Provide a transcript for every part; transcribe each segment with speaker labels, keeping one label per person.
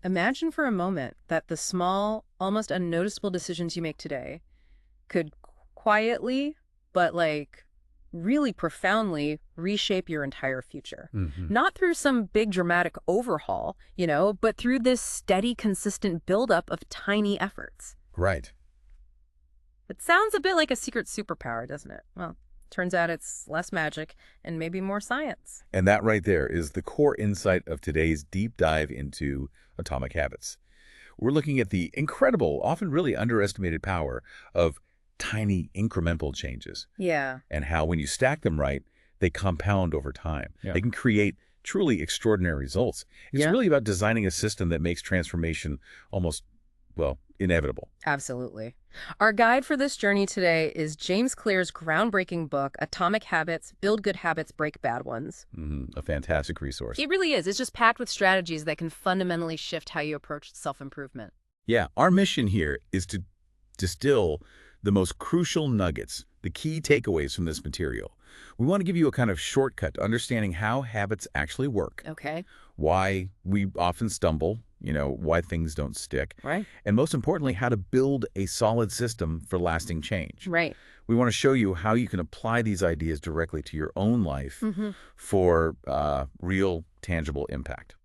Speaker 1: Imagine for a moment that the small, almost unnoticeable decisions you make today could quietly, but really profoundly reshape your entire future.
Speaker 2: Hmm.
Speaker 1: Not through some big dramatic overhaul, but through this steady, consistent buildup of tiny efforts.
Speaker 2: Right.
Speaker 1: It sounds a bit like a secret superpower, doesn't it? Well, turns out it's less magic and maybe more science.
Speaker 2: And that right there is the core insight of today's deep dive into atomic habits. We're looking at the incredible, often really underestimated power of tiny incremental changes
Speaker 1: Yeah.
Speaker 2: and how when you stack them right, they compound over time.
Speaker 1: Yeah.
Speaker 2: They can create truly extraordinary results. It's
Speaker 1: Yeah.
Speaker 2: really about designing a system that makes transformation almost, well, inevitable.
Speaker 1: Absolutely. Our guide for this journey today is James Clear's groundbreaking book, Atomic Habits, Build Good Habits, Break Bad Ones.
Speaker 2: A fantastic resource.
Speaker 1: It really is. It's just packed with strategies that can fundamentally shift how you approach self-improvement.
Speaker 2: Yeah, our mission here is to distill the most crucial nuggets, the key takeaways from this material. We want to give you a kind of shortcut to understanding how habits actually work,
Speaker 1: Okay.
Speaker 2: why we often stumble, why things don't stick,
Speaker 1: Right.
Speaker 2: and most importantly, how to build a solid system for lasting change.
Speaker 1: Right.
Speaker 2: We want to show you how you can apply these ideas directly to your own life for real, tangible impact.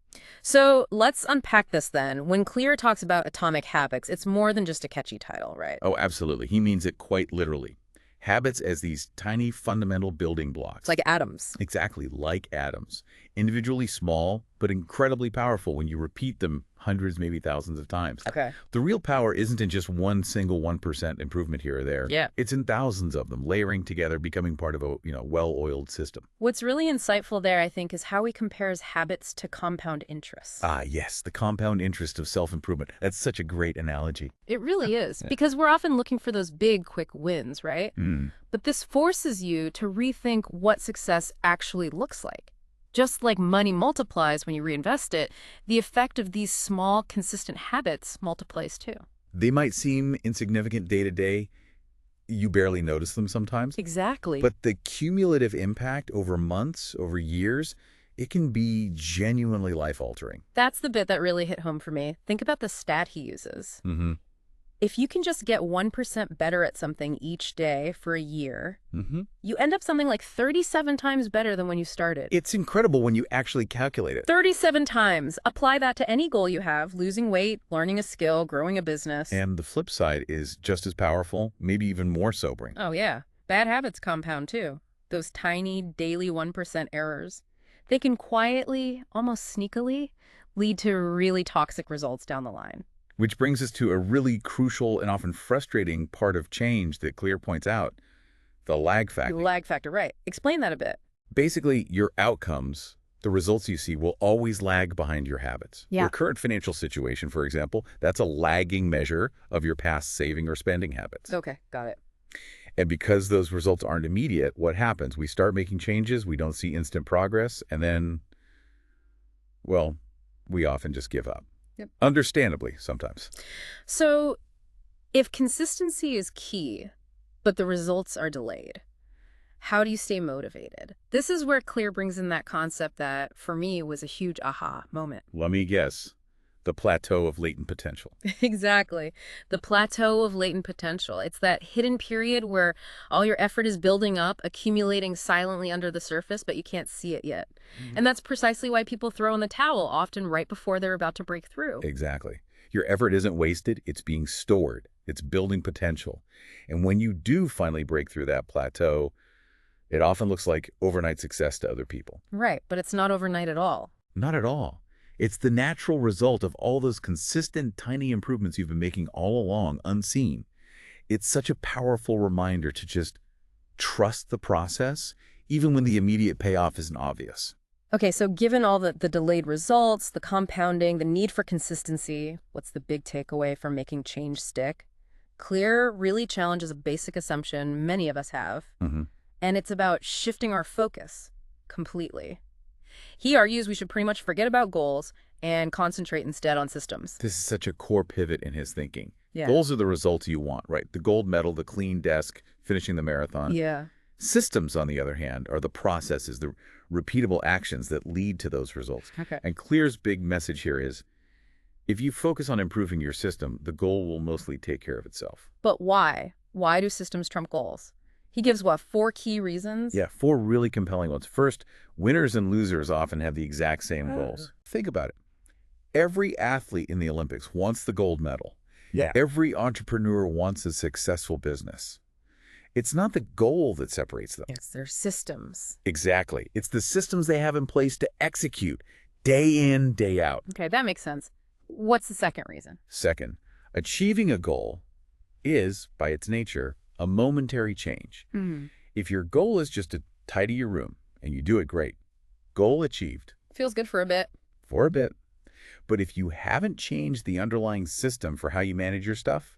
Speaker 1: So let's unpack this then. When Clear talks about atomic habits, it's more than just a catchy title, right?
Speaker 2: Oh, absolutely. He means it quite literally. Habits as these tiny fundamental building blocks.
Speaker 1: It's like atoms.
Speaker 2: Exactly, like atoms. Individually small, but incredibly powerful when you repeat them hundreds, maybe thousands of times.
Speaker 1: Okay.
Speaker 2: The real power isn't in just one single 1% improvement here or there.
Speaker 1: Yeah.
Speaker 2: It's in thousands of them, layering together, becoming part of a well-oiled system.
Speaker 1: What's really insightful there, I think, is how he compares habits to compound interest.
Speaker 2: Ah, yes, the compound interest of self-improvement. That's such a great analogy.
Speaker 1: It really is, because we're often looking for those big, quick wins, right? But this forces you to rethink what success actually looks like. Just like money multiplies when you reinvest it, the effect of these small, consistent habits multiplies too.
Speaker 2: They might seem insignificant day to day. You barely notice them sometimes.
Speaker 1: Exactly.
Speaker 2: But the cumulative impact over months, over years, it can be genuinely life-altering.
Speaker 1: That's the bit that really hit home for me. Think about the stat he uses. If you can just get 1% better at something each day for a year, you end up something like 37 times better than when you started.
Speaker 2: It's incredible when you actually calculate it.
Speaker 1: 37 times. Apply that to any goal you have: losing weight, learning a skill, growing a business.
Speaker 2: And the flip side is just as powerful, maybe even more sobering.
Speaker 1: Oh, yeah. Bad habits compound, too. Those tiny, daily 1% errors. They can quietly, almost sneakily, lead to really toxic results down the line.
Speaker 2: Which brings us to a really crucial and often frustrating part of change that Clear points out, the lag factor.
Speaker 1: The lag factor, right. Explain that a bit.
Speaker 2: Basically, your outcomes, the results you see, will always lag behind your habits.
Speaker 1: Yeah.
Speaker 2: Your current financial situation, for example, that's a lagging measure of your past saving or spending habits.
Speaker 1: Okay, got it.
Speaker 2: And because those results aren't immediate, what happens? We start making changes, we don't see instant progress, and then, well, we often just give up.
Speaker 1: Yep.
Speaker 2: Understandably, sometimes.
Speaker 1: So, if consistency is key, but the results are delayed, how do you stay motivated? This is where Clear brings in that concept that, for me, was a huge aha moment.
Speaker 2: Let me guess. The plateau of latent potential.
Speaker 1: Exactly. The plateau of latent potential. It's that hidden period where all your effort is building up, accumulating silently under the surface, but you can't see it yet. And that's precisely why people throw in the towel, often right before they're about to break through.
Speaker 2: Exactly. Your effort isn't wasted, it's being stored. It's building potential. And when you do finally break through that plateau, it often looks like overnight success to other people.
Speaker 1: Right, but it's not overnight at all.
Speaker 2: Not at all. It's the natural result of all those consistent, tiny improvements you've been making all along, unseen. It's such a powerful reminder to just trust the process, even when the immediate payoff isn't obvious.
Speaker 1: Okay, so given all the delayed results, the compounding, the need for consistency, what's the big takeaway from making change stick? Clear really challenges a basic assumption many of us have, and it's about shifting our focus completely. He argues we should pretty much forget about goals and concentrate instead on systems.
Speaker 2: This is such a core pivot in his thinking.
Speaker 1: Yeah.
Speaker 2: Goals are the results you want, right? The gold medal, the clean desk, finishing the marathon.
Speaker 1: Yeah.
Speaker 2: Systems, on the other hand, are the processes, the repeatable actions that lead to those results.
Speaker 1: Okay.
Speaker 2: And Clear's big message here is If you focus on improving your system, the goal will mostly take care of itself.
Speaker 1: But why? Why do systems trump goals? He gives, what, 4 key reasons?
Speaker 2: Yeah, 4 really compelling ones. First, winners and losers often have the exact same goals. Think about it. Every athlete in the Olympics wants the gold medal.
Speaker 3: Yeah.
Speaker 2: Every entrepreneur wants a successful business. It's not the goal that separates them.
Speaker 1: It's their systems.
Speaker 2: Exactly. It's the systems they have in place to execute day in, day out.
Speaker 1: Okay, that makes sense. What's the second reason?
Speaker 2: Second, achieving a goal is, by its nature, a momentary change. If your goal is just to tidy your room, and you do it great, goal achieved.
Speaker 1: Feels good for a bit.
Speaker 2: For a bit. But if you haven't changed the underlying system for how you manage your stuff,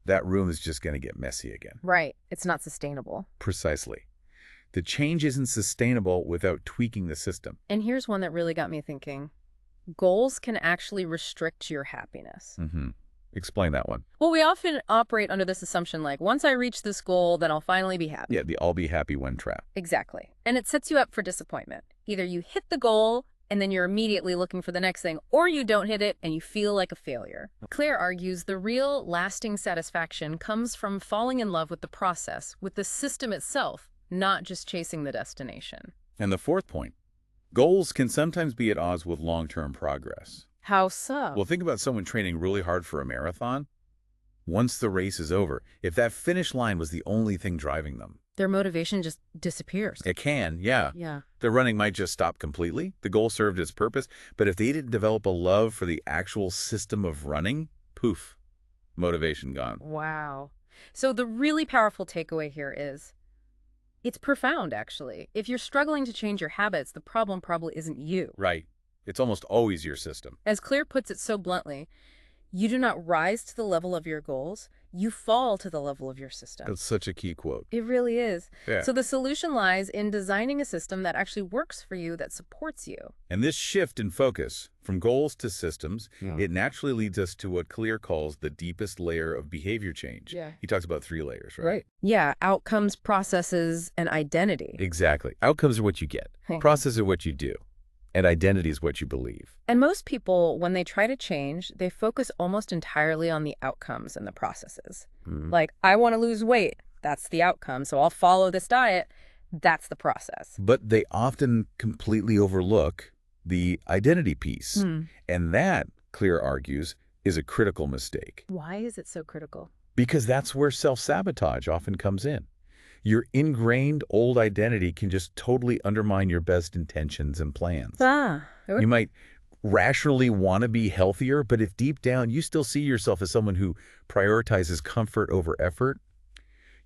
Speaker 2: that room is just going to get messy again.
Speaker 1: Right. It's not sustainable.
Speaker 2: Precisely. The change isn't sustainable without tweaking the system.
Speaker 1: And here's one that really got me thinking. Goals can actually restrict your happiness.
Speaker 2: Explain that one.
Speaker 1: Well, we often operate under this assumption like, once I reach this goal, then I'll finally be happy.
Speaker 2: Yeah, the I'll be happy when trap.
Speaker 1: Exactly. And it sets you up for disappointment. Either you hit the goal and then you're immediately looking for the next thing, or you don't hit it and you feel like a failure. Claire argues the real lasting satisfaction comes from falling in love with the process, with the system itself, not just chasing the destination.
Speaker 2: And the fourth point, goals can sometimes be at odds with long-term progress.
Speaker 1: How so?
Speaker 2: Well, think about someone training really hard for a marathon. Once the race is over, if that finish line was the only thing driving them,
Speaker 1: their motivation just disappears.
Speaker 2: it can, yeah.
Speaker 1: Yeah.
Speaker 2: Their running might just stop completely. The goal served its purpose, but if they didn't develop a love for the actual system of running, poof, motivation gone.
Speaker 1: Wow. So the really powerful takeaway here is, it's profound, actually. If you're struggling to change your habits, the problem probably isn't you.
Speaker 2: Right. It's almost always your system.
Speaker 1: As Claire puts it so bluntly, you do not rise to the level of your goals, you fall to the level of your system.
Speaker 2: That's such a key quote.
Speaker 1: It really is.
Speaker 2: Yeah.
Speaker 1: So the solution lies in designing a system that actually works for you, that supports you.
Speaker 2: And this shift in focus from goals to systems, it naturally leads us to what Clear calls the deepest layer of behavior change.
Speaker 1: Yeah.
Speaker 2: He talks about 3 layers, right?
Speaker 1: Yeah, outcomes, processes, and identity.
Speaker 2: Exactly. Outcomes are what you get. Processes are what you do. And identity is what you believe.
Speaker 1: And most people, when they try to change, they focus almost entirely on the outcomes and the processes. Like, I want to lose weight. That's the outcome. So I'll follow this diet. That's the process.
Speaker 2: But they often completely overlook the identity piece. And that, Clear argues, is a critical mistake.
Speaker 1: Why is it so critical?
Speaker 2: Because that's where self-sabotage often comes in. Your ingrained old identity can just totally undermine your best intentions and plans. You might rationally want to be healthier, but if deep down you still see yourself as someone who prioritizes comfort over effort,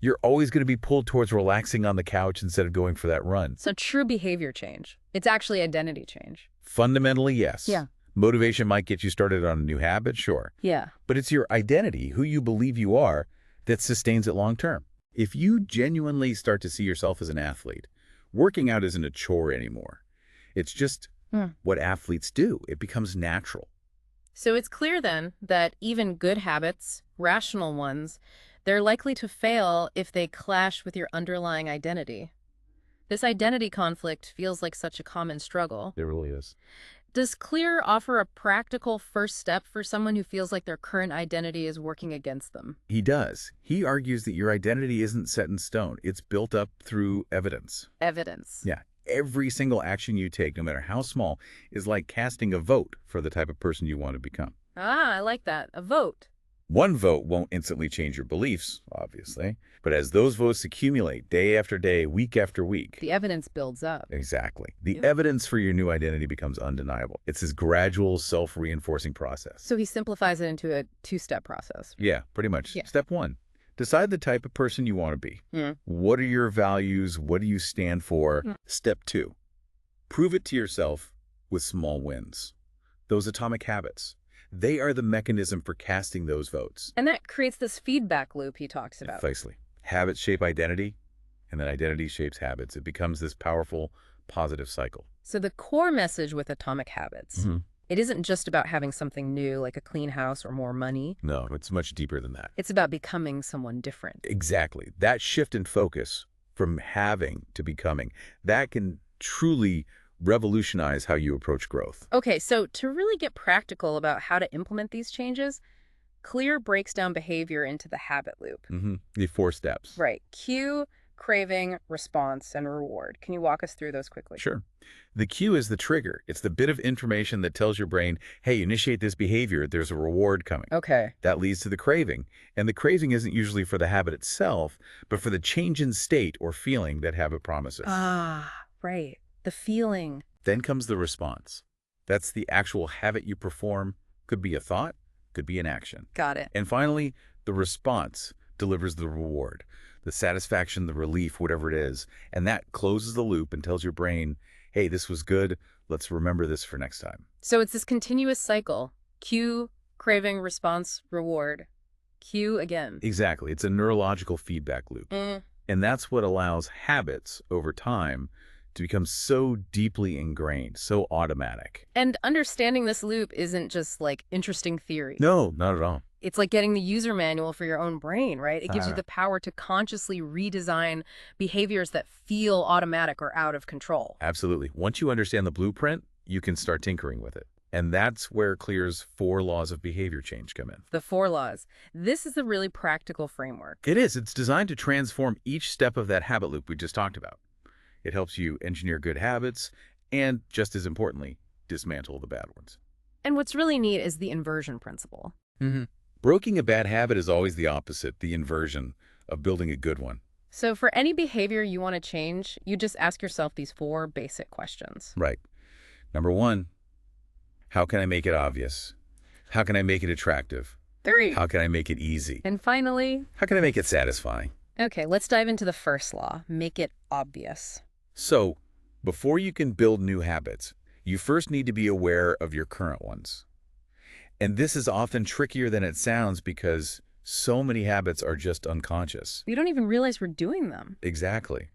Speaker 2: you're always going to be pulled towards relaxing on the couch instead of going for that run.
Speaker 1: So true behavior change. It's actually identity change.
Speaker 2: Fundamentally, yes.
Speaker 1: Yeah.
Speaker 2: Motivation might get you started on a new habit, sure.
Speaker 1: Yeah.
Speaker 2: But it's your identity, who you believe you are, that sustains it long term. If you genuinely start to see yourself as an athlete, working out isn't a chore anymore. It's just what athletes do. It becomes natural.
Speaker 1: So it's clear then that even good habits, rational ones, they're likely to fail if they clash with your underlying identity. This identity conflict feels like such a common struggle.
Speaker 2: It really is.
Speaker 1: Does Clear offer a practical first step for someone who feels like their current identity is working against them?
Speaker 2: He does. He argues that your identity isn't set in stone. It's built up through evidence.
Speaker 1: Evidence.
Speaker 2: Yeah. Every single action you take, no matter how small, is like casting a vote for the type of person you want to become.
Speaker 1: I like that. A vote.
Speaker 2: One vote won't instantly change your beliefs, obviously, but as those votes accumulate day after day, week after week.
Speaker 1: The evidence builds up.
Speaker 2: Exactly. The evidence for your new identity becomes undeniable. It's this gradual, self-reinforcing process.
Speaker 1: So he simplifies it into a 2-step process.
Speaker 2: Yeah, pretty much.
Speaker 1: Yeah.
Speaker 2: Step 1, decide the type of person you want to be. What are your values? What do you stand for? Step 2, prove it to yourself with small wins. Those atomic habits. They are the mechanism for casting those votes.
Speaker 1: And that creates this feedback loop he talks about.
Speaker 2: Precisely. Habits shape identity, and then identity shapes habits. It becomes this powerful, positive cycle.
Speaker 1: So the core message with Atomic Habits, it isn't just about having something new, like a clean house or more money.
Speaker 2: No, it's much deeper than that.
Speaker 1: It's about becoming someone different.
Speaker 2: Exactly. That shift in focus from having to becoming, that can truly revolutionize how you approach growth.
Speaker 1: Okay, so to really get practical about how to implement these changes, Clear breaks down behavior into the habit loop.
Speaker 2: The 4 steps.
Speaker 1: Right. Cue, craving, response, and reward. Can you walk us through those quickly?
Speaker 2: Sure. The cue is the trigger. It's the bit of information that tells your brain, hey, initiate this behavior. There's a reward coming.
Speaker 1: Okay.
Speaker 2: That leads to the craving. And the craving isn't usually for the habit itself, but for the change in state or feeling that habit promises.
Speaker 1: Ah, right. The feeling.
Speaker 2: Then comes the response. That's the actual habit you perform. Could be a thought, could be an action.
Speaker 1: Got it.
Speaker 2: And finally, the response delivers the reward, the satisfaction, the relief, whatever it is. And that closes the loop and tells your brain, hey, this was good. Let's remember this for next time.
Speaker 1: So it's this continuous cycle. Cue, craving, response, reward. Cue again.
Speaker 2: Exactly. It's a neurological feedback loop. And that's what allows habits over time to become so deeply ingrained, so automatic.
Speaker 1: And understanding this loop isn't just like interesting theory.
Speaker 2: No, not at all.
Speaker 1: It's like getting the user manual for your own brain, right? It gives you
Speaker 2: Uh,
Speaker 1: the power to consciously redesign behaviors that feel automatic or out of control.
Speaker 2: Absolutely. Once you understand the blueprint, you can start tinkering with it. And that's where Clear's 4 laws of behavior change come in.
Speaker 1: The 4 laws. This is a really practical framework.
Speaker 2: It is. It's designed to transform each step of that habit loop we just talked about. It helps you engineer good habits and, just as importantly, dismantle the bad ones.
Speaker 1: And what's really neat is the inversion principle.
Speaker 2: Breaking a bad habit is always the opposite, the inversion of building a good one.
Speaker 1: So for any behavior you want to change, you just ask yourself these 4 basic questions.
Speaker 2: Right. Number 1, how can I make it obvious? How can I make it attractive?
Speaker 1: 3.
Speaker 2: How can I make it easy?
Speaker 1: And finally,
Speaker 2: How can I make it satisfying?
Speaker 1: okay, let's dive into the first law. Make it obvious.
Speaker 2: So, before you can build new habits, you first need to be aware of your current ones. And this is often trickier than it sounds because so many habits are just unconscious.
Speaker 1: We don't even realize we're doing them.
Speaker 2: Exactly.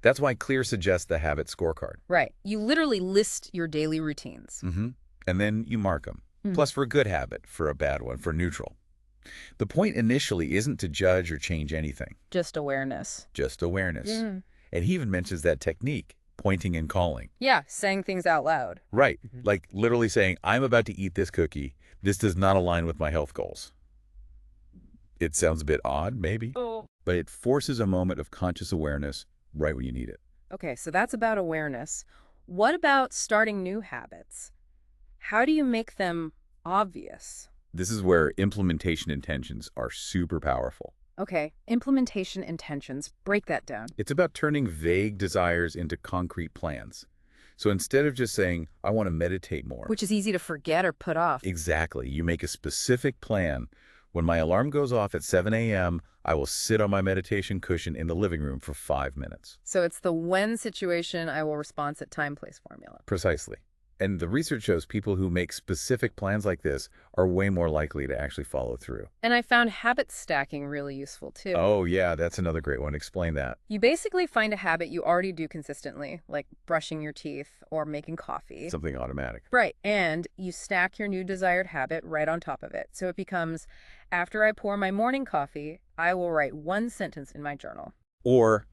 Speaker 2: That's why Clear suggests the habit scorecard.
Speaker 1: Right. You literally list your daily routines.
Speaker 2: And then you mark them. Plus for a good habit, for a bad one, for neutral. The point initially isn't to judge or change anything,
Speaker 1: Just awareness.
Speaker 2: just awareness. And he even mentions that technique, pointing and calling.
Speaker 1: Yeah, saying things out loud.
Speaker 2: Right. Like literally saying, I'm about to eat this cookie. This does not align with my health goals. It sounds a bit odd, maybe, but it forces a moment of conscious awareness right when you need it.
Speaker 1: Okay, so that's about awareness. What about starting new habits? How do you make them obvious?
Speaker 2: This is where implementation intentions are super powerful.
Speaker 1: Okay, implementation intentions. Break that down.
Speaker 2: It's about turning vague desires into concrete plans. So instead of just saying, I want to meditate more.
Speaker 1: Which is easy to forget or put off.
Speaker 2: Exactly. You make a specific plan. When my alarm goes off at 7 a.m., I will sit on my meditation cushion in the living room for 5 minutes.
Speaker 1: So it's the when situation, I will response at time, place formula.
Speaker 2: Precisely. And the research shows people who make specific plans like this are way more likely to actually follow through.
Speaker 1: And I found habit stacking really useful too.
Speaker 2: Oh, yeah, that's another great one. Explain that.
Speaker 1: You basically find a habit you already do consistently, like brushing your teeth or making coffee.
Speaker 2: Something automatic.
Speaker 1: Right. And you stack your new desired habit right on top of it. So it becomes, after I pour my morning coffee, I will write 1 sentence in my journal.
Speaker 2: Or,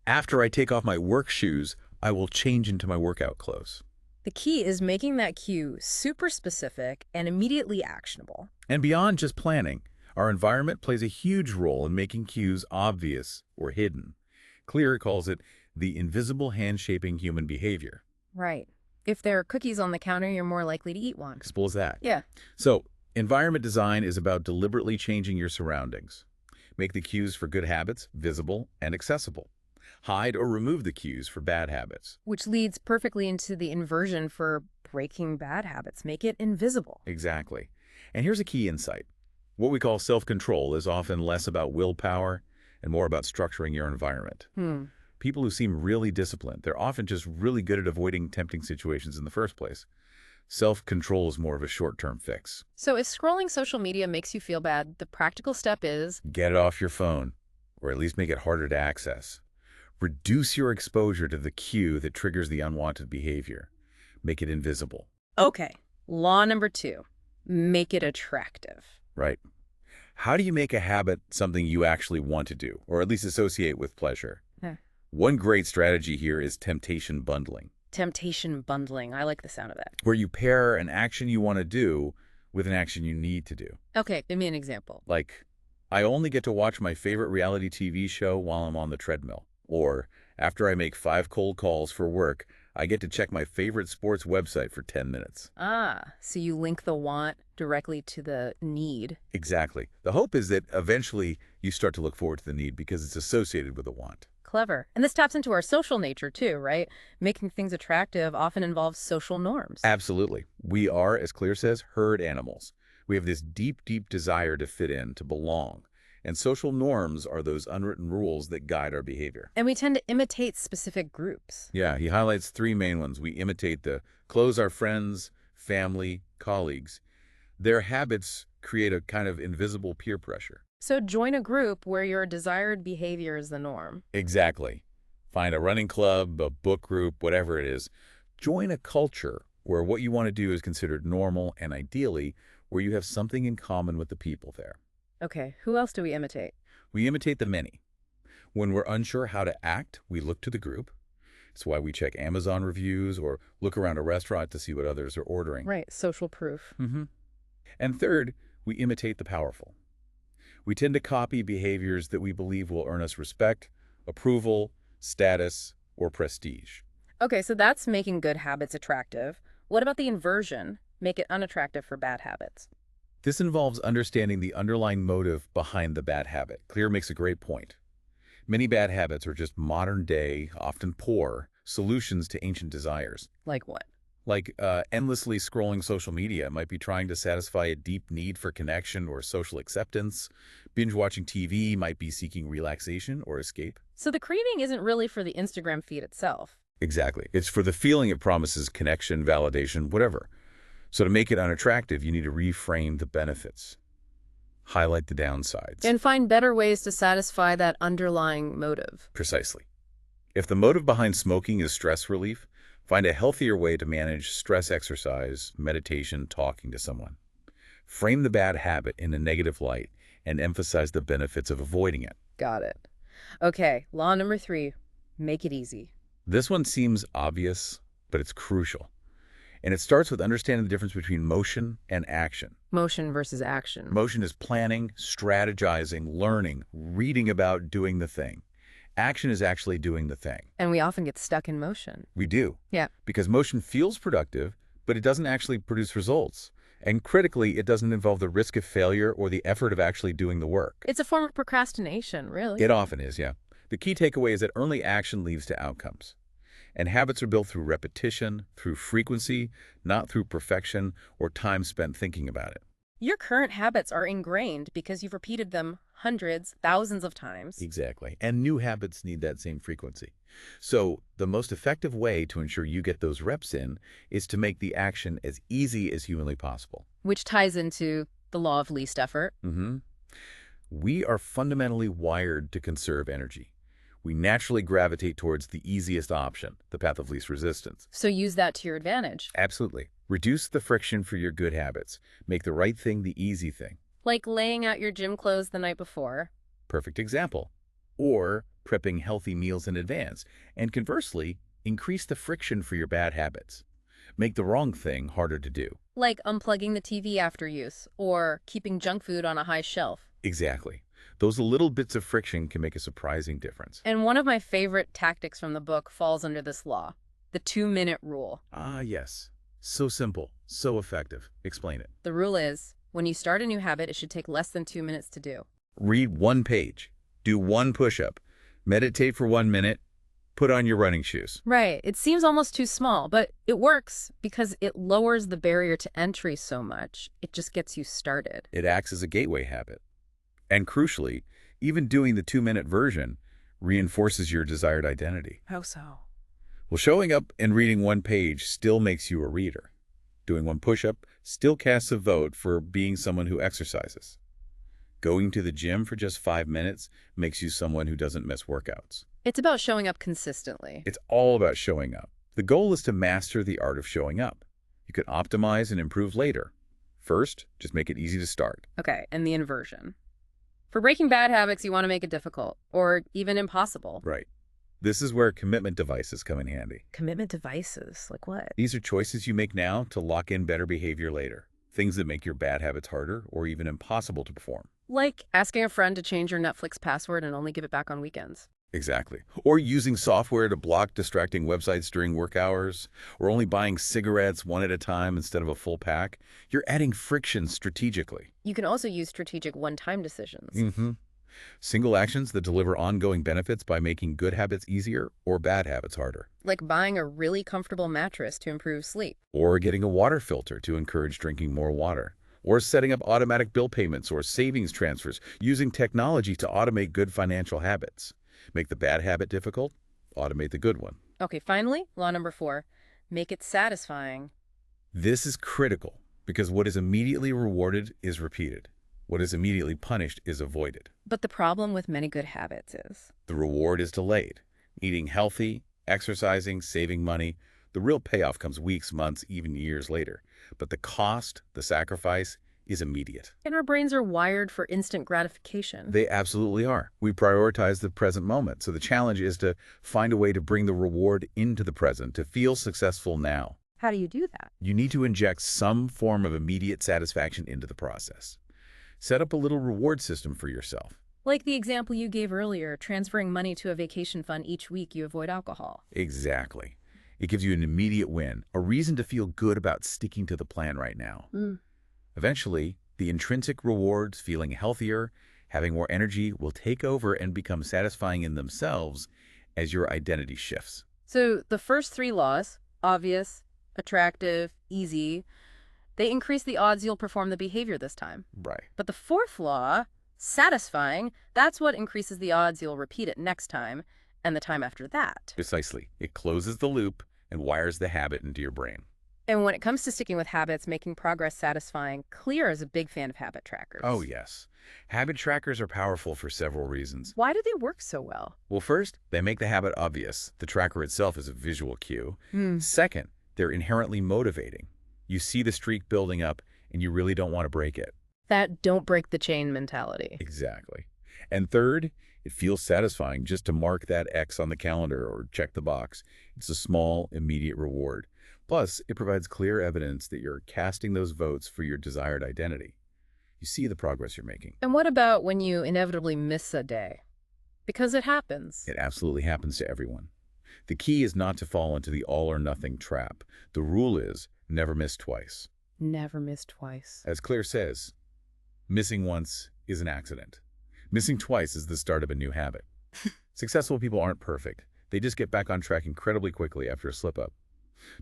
Speaker 2: after I take off my work shoes, I will change into my workout clothes.
Speaker 1: The key is making that cue super specific and immediately actionable.
Speaker 2: And beyond just planning, our environment plays a huge role in making cues obvious or hidden. Clear calls it the invisible hand-shaping human behavior.
Speaker 1: Right. If there are cookies on the counter, you're more likely to eat one.
Speaker 2: Simple as that.
Speaker 1: Yeah.
Speaker 2: So, environment design is about deliberately changing your surroundings. Make the cues for good habits visible and accessible. Hide or remove the cues for bad habits.
Speaker 1: Which leads perfectly into the inversion for breaking bad habits. Make it invisible.
Speaker 2: Exactly. And here's a key insight. What we call self-control is often less about willpower and more about structuring your environment. People who seem really disciplined, they're often just really good at avoiding tempting situations in the first place. Self-control is more of a short-term fix.
Speaker 1: So if scrolling social media makes you feel bad, the practical step is
Speaker 2: Get it off your phone, or at least make it harder to access. Reduce your exposure to the cue that triggers the unwanted behavior. Make it invisible.
Speaker 1: okay. Law number 2, make it attractive.
Speaker 2: Right. How do you make a habit something you actually want to do, or at least associate with pleasure?
Speaker 1: Huh.
Speaker 2: One great strategy here is temptation bundling.
Speaker 1: Temptation bundling. I like the sound of that.
Speaker 2: where you pair an action you want to do with an action you need to do.
Speaker 1: Okay, give me an example.
Speaker 2: Like, I only get to watch my favorite reality TV show while I'm on the treadmill. Or, after I make 5 cold calls for work, I get to check my favorite sports website for 10 minutes.
Speaker 1: Ah, so you link the want directly to the need.
Speaker 2: Exactly. The hope is that eventually you start to look forward to the need because it's associated with a want.
Speaker 1: Clever. And this taps into our social nature too, right? Making things attractive often involves social norms.
Speaker 2: Absolutely. We are, as Clear says, herd animals. We have this deep, deep desire to fit in, to belong. And social norms are those unwritten rules that guide our behavior.
Speaker 1: And we tend to imitate specific groups.
Speaker 2: Yeah, he highlights 3 main ones. We imitate the clothes our friends, family, colleagues. Their habits create a kind of invisible peer pressure.
Speaker 1: So join a group where your desired behavior is the norm.
Speaker 2: Exactly. Find a running club, a book group, whatever it is. Join a culture where what you want to do is considered normal and ideally where you have something in common with the people there.
Speaker 1: Okay, who else do we imitate?
Speaker 2: We imitate the many. When we're unsure how to act, we look to the group. It's why we check Amazon reviews or look around a restaurant to see what others are ordering.
Speaker 1: Right, social proof.
Speaker 2: And third, we imitate the powerful. We tend to copy behaviors that we believe will earn us respect, approval, status, or prestige.
Speaker 1: Okay, so that's making good habits attractive. What about the inversion? Make it unattractive for bad habits.
Speaker 2: This involves understanding the underlying motive behind the bad habit. Clear makes a great point. Many bad habits are just modern-day, often poor, solutions to ancient desires.
Speaker 1: Like what?
Speaker 2: Like endlessly scrolling social media might be trying to satisfy a deep need for connection or social acceptance. Binge-watching TV might be seeking relaxation or escape.
Speaker 1: So the craving isn't really for the Instagram feed itself.
Speaker 2: Exactly. It's for the feeling it promises connection, validation, whatever. So to make it unattractive, you need to reframe the benefits. Highlight the downsides.
Speaker 1: And find better ways to satisfy that underlying motive.
Speaker 2: Precisely. If the motive behind smoking is stress relief, find a healthier way to manage stress exercise, meditation, talking to someone. Frame the bad habit in a negative light and emphasize the benefits of avoiding it.
Speaker 1: Got it. Okay, law number 3, make it easy.
Speaker 2: This one seems obvious, but it's crucial. And it starts with understanding the difference between motion and action.
Speaker 1: Motion versus action.
Speaker 2: Motion is planning, strategizing, learning, reading about doing the thing. Action is actually doing the thing.
Speaker 1: And we often get stuck in motion.
Speaker 2: We do.
Speaker 1: Yeah.
Speaker 2: Because motion feels productive, but it doesn't actually produce results. And critically, it doesn't involve the risk of failure or the effort of actually doing the work.
Speaker 1: It's a form of procrastination, really.
Speaker 2: It often is, yeah. The key takeaway is that early action leads to outcomes. And habits are built through repetition, through frequency, not through perfection or time spent thinking about it.
Speaker 1: Your current habits are ingrained because you've repeated them hundreds, thousands of times.
Speaker 2: Exactly. And new habits need that same frequency. So the most effective way to ensure you get those reps in is to make the action as easy as humanly possible.
Speaker 1: Which ties into the law of least effort.
Speaker 2: We are fundamentally wired to conserve energy. We naturally gravitate towards the easiest option, the path of least resistance.
Speaker 1: So use that to your advantage.
Speaker 2: Absolutely. Reduce the friction for your good habits. Make the right thing the easy thing.
Speaker 1: Like laying out your gym clothes the night before.
Speaker 2: Perfect example. Or prepping healthy meals in advance. And conversely, increase the friction for your bad habits. Make the wrong thing harder to do.
Speaker 1: Like unplugging the TV after use, or keeping junk food on a high shelf.
Speaker 2: Exactly. Those little bits of friction can make a surprising difference.
Speaker 1: And one of my favorite tactics from the book falls under this law, the 2-minute rule.
Speaker 2: Ah, yes. So simple, so effective. Explain it.
Speaker 1: The rule is, when you start a new habit, it should take less than 2 minutes to do.
Speaker 2: Read 1 page. Do 1 push-up. Meditate for 1 minute. Put on your running shoes.
Speaker 1: Right. It seems almost too small, but it works because it lowers the barrier to entry so much. It just gets you started.
Speaker 2: It acts as a gateway habit. And crucially, even doing the 2-minute version reinforces your desired identity.
Speaker 1: How so?
Speaker 2: Well, showing up and reading 1 page still makes you a reader. Doing 1 push-up still casts a vote for being someone who exercises. Going to the gym for just 5 minutes makes you someone who doesn't miss workouts.
Speaker 1: It's about showing up consistently.
Speaker 2: It's all about showing up. The goal is to master the art of showing up. You can optimize and improve later. First, just make it easy to start.
Speaker 1: Okay, and the inversion. For breaking bad habits, you want to make it difficult, or even impossible.
Speaker 2: Right. This is where commitment devices come in handy.
Speaker 1: Commitment devices, like what?
Speaker 2: These are choices you make now to lock in better behavior later. Things that make your bad habits harder or even impossible to perform.
Speaker 1: Like asking a friend to change your Netflix password and only give it back on weekends.
Speaker 2: Exactly. Or using software to block distracting websites during work hours, or only buying cigarettes one at a time instead of a full pack. You're adding friction strategically.
Speaker 1: You can also use strategic one-time decisions.
Speaker 2: Mm-hmm. Single actions that deliver ongoing benefits by making good habits easier or bad habits harder.
Speaker 1: Like buying a really comfortable mattress to improve sleep.
Speaker 2: Or getting a water filter to encourage drinking more water. Or setting up automatic bill payments or savings transfers using technology to automate good financial habits. Make the bad habit difficult, automate the good one.
Speaker 1: Okay, finally, law number 4, make it satisfying.
Speaker 2: This is critical because what is immediately rewarded is repeated. What is immediately punished is avoided.
Speaker 1: But the problem with many good habits is
Speaker 2: The reward is delayed. Eating healthy, exercising, saving money, the real payoff comes weeks, months, even years later. But the cost, the sacrifice, is immediate.
Speaker 1: and our brains are wired for instant gratification.
Speaker 2: They absolutely are. We prioritize the present moment. So the challenge is to find a way to bring the reward into the present, to feel successful now.
Speaker 1: How do you do that?
Speaker 2: You need to inject some form of immediate satisfaction into the process. Set up a little reward system for yourself.
Speaker 1: Like the example you gave earlier, transferring money to a vacation fund each week you avoid alcohol.
Speaker 2: Exactly. It gives you an immediate win, a reason to feel good about sticking to the plan right now. Eventually, the intrinsic rewards, feeling healthier, having more energy, will take over and become satisfying in themselves as your identity shifts.
Speaker 1: So the first 3 laws, obvious, attractive, easy, they increase the odds you'll perform the behavior this time.
Speaker 2: Right.
Speaker 1: But the 4th law, satisfying, that's what increases the odds you'll repeat it next time and the time after that.
Speaker 2: Precisely. It closes the loop and wires the habit into your brain.
Speaker 1: And when it comes to sticking with habits, making progress satisfying, Clear is a big fan of habit trackers.
Speaker 2: Oh, yes. Habit trackers are powerful for several reasons.
Speaker 1: Why do they work so well?
Speaker 2: Well, first, they make the habit obvious. The tracker itself is a visual cue.
Speaker 1: Hmm.
Speaker 2: Second, they're inherently motivating. You see the streak building up, and you really don't want to break it.
Speaker 1: That don't break the chain mentality.
Speaker 2: Exactly. And third, it feels satisfying just to mark that X on the calendar or check the box. It's a small, immediate reward. Plus, it provides clear evidence that you're casting those votes for your desired identity. You see the progress you're making.
Speaker 1: And what about when you inevitably miss a day? Because it happens.
Speaker 2: It absolutely happens to everyone. The key is not to fall into the all-or-nothing trap. The rule is never miss twice.
Speaker 1: Never miss twice.
Speaker 2: As Claire says, missing once is an accident. Missing twice is the start of a new habit. Successful people aren't perfect. They just get back on track incredibly quickly after a slip-up.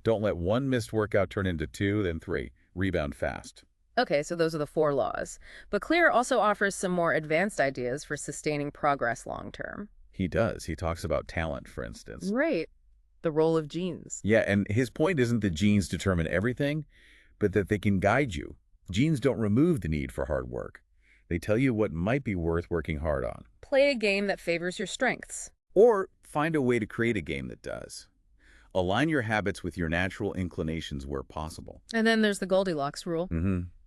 Speaker 2: Don't let one missed workout turn into 2, then 3. Rebound fast.
Speaker 1: Okay, so those are the 4 laws. But Clear also offers some more advanced ideas for sustaining progress long term.
Speaker 2: He does. He talks about talent, for instance.
Speaker 1: Right. The role of genes.
Speaker 2: Yeah, and his point isn't that genes determine everything, but that they can guide you. Genes don't remove the need for hard work. They tell you what might be worth working hard on.
Speaker 1: Play a game that favors your strengths.
Speaker 2: Or find a way to create a game that does. Align your habits with your natural inclinations where possible.
Speaker 1: And then there's the Goldilocks rule.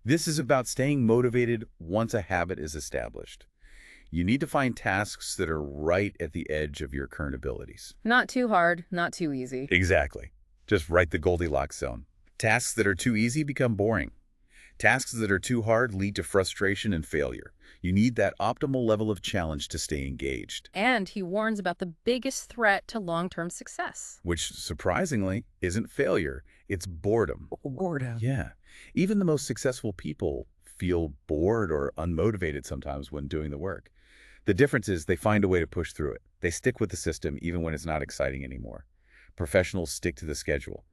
Speaker 2: This is about staying motivated once a habit is established. You need to find tasks that are right at the edge of your current abilities.
Speaker 1: Not too hard, not too easy.
Speaker 2: Exactly. Just right the Goldilocks zone. Tasks that are too easy become boring. Tasks that are too hard lead to frustration and failure. You need that optimal level of challenge to stay engaged.
Speaker 1: And he warns about the biggest threat to long-term success.
Speaker 2: Which, surprisingly, isn't failure. It's boredom.
Speaker 1: Boredom.
Speaker 2: Yeah. Even the most successful people feel bored or unmotivated sometimes when doing the work. The difference is they find a way to push through it. They stick with the system even when it's not exciting anymore. Professionals stick to the schedule.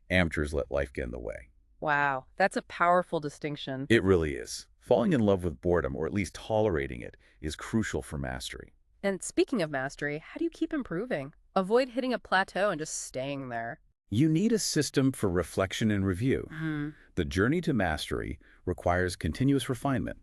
Speaker 2: Amateurs let life get in the way.
Speaker 1: Wow, that's a powerful distinction.
Speaker 2: It really is. Falling in love with boredom, or at least tolerating it, is crucial for mastery.
Speaker 1: And speaking of mastery, how do you keep improving? Avoid hitting a plateau and just staying there.
Speaker 2: You need a system for reflection and review.
Speaker 1: Hmm.
Speaker 2: The journey to mastery requires continuous refinement.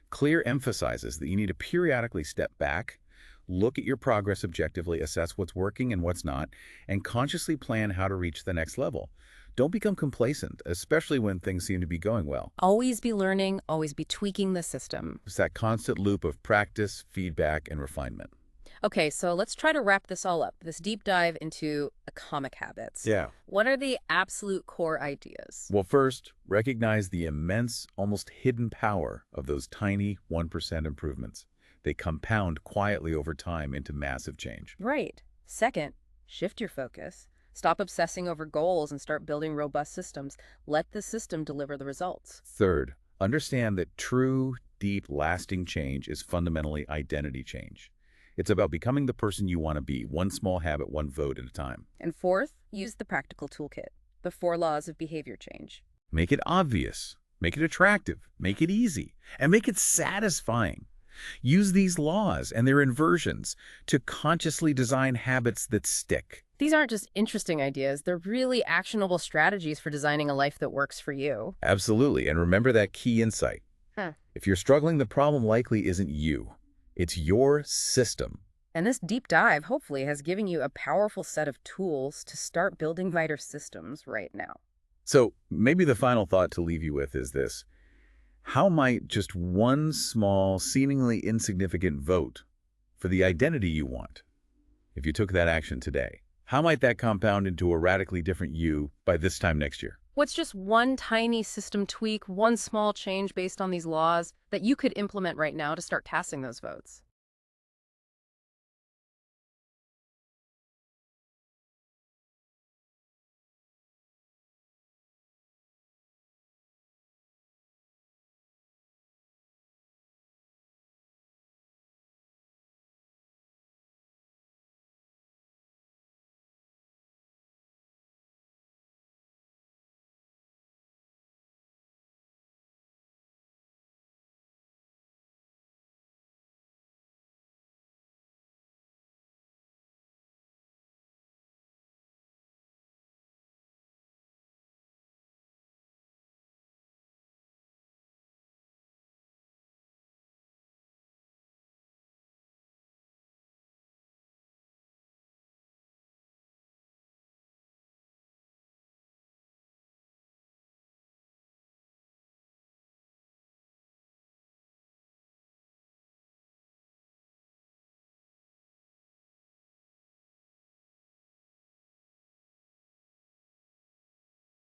Speaker 2: Clear emphasizes that you need to periodically step back, look at your progress objectively, assess what's working and what's not, and consciously plan how to reach the next level. Don't become complacent, especially when things seem to be going well.
Speaker 1: Always be learning, always be tweaking the system.
Speaker 2: It's that constant loop of practice, feedback, and refinement.
Speaker 1: Okay, so let's try to wrap this all up, this deep dive into atomic habits.
Speaker 2: Yeah.
Speaker 1: What are the absolute core ideas?
Speaker 2: Well, first, recognize the immense, almost hidden power of those tiny 1% improvements. They compound quietly over time into massive change.
Speaker 1: Right. Second, shift your focus. Stop obsessing over goals and start building robust systems. Let the system deliver the results.
Speaker 2: Third, understand that true, deep, lasting change is fundamentally identity change. It's about becoming the person you want to be, one small habit, one vote at a time.
Speaker 1: And fourth, use the practical toolkit, the 4 laws of behavior change.
Speaker 2: Make it obvious, make it attractive, make it easy, and make it satisfying. Use these laws and their inversions to consciously design habits that stick.
Speaker 1: These aren't just interesting ideas, they're really actionable strategies for designing a life that works for you.
Speaker 2: Absolutely, and remember that key insight.
Speaker 1: Huh.
Speaker 2: If you're struggling, the problem likely isn't you. It's your system.
Speaker 1: And this deep dive hopefully has given you a powerful set of tools to start building lighter systems right now.
Speaker 2: So maybe the final thought to leave you with is this. How might just one small, seemingly insignificant vote for the identity you want, if you took that action today, how might that compound into a radically different you by this time next year?
Speaker 1: What's just one tiny system tweak, one small change based on these laws that you could implement right now to start passing those votes?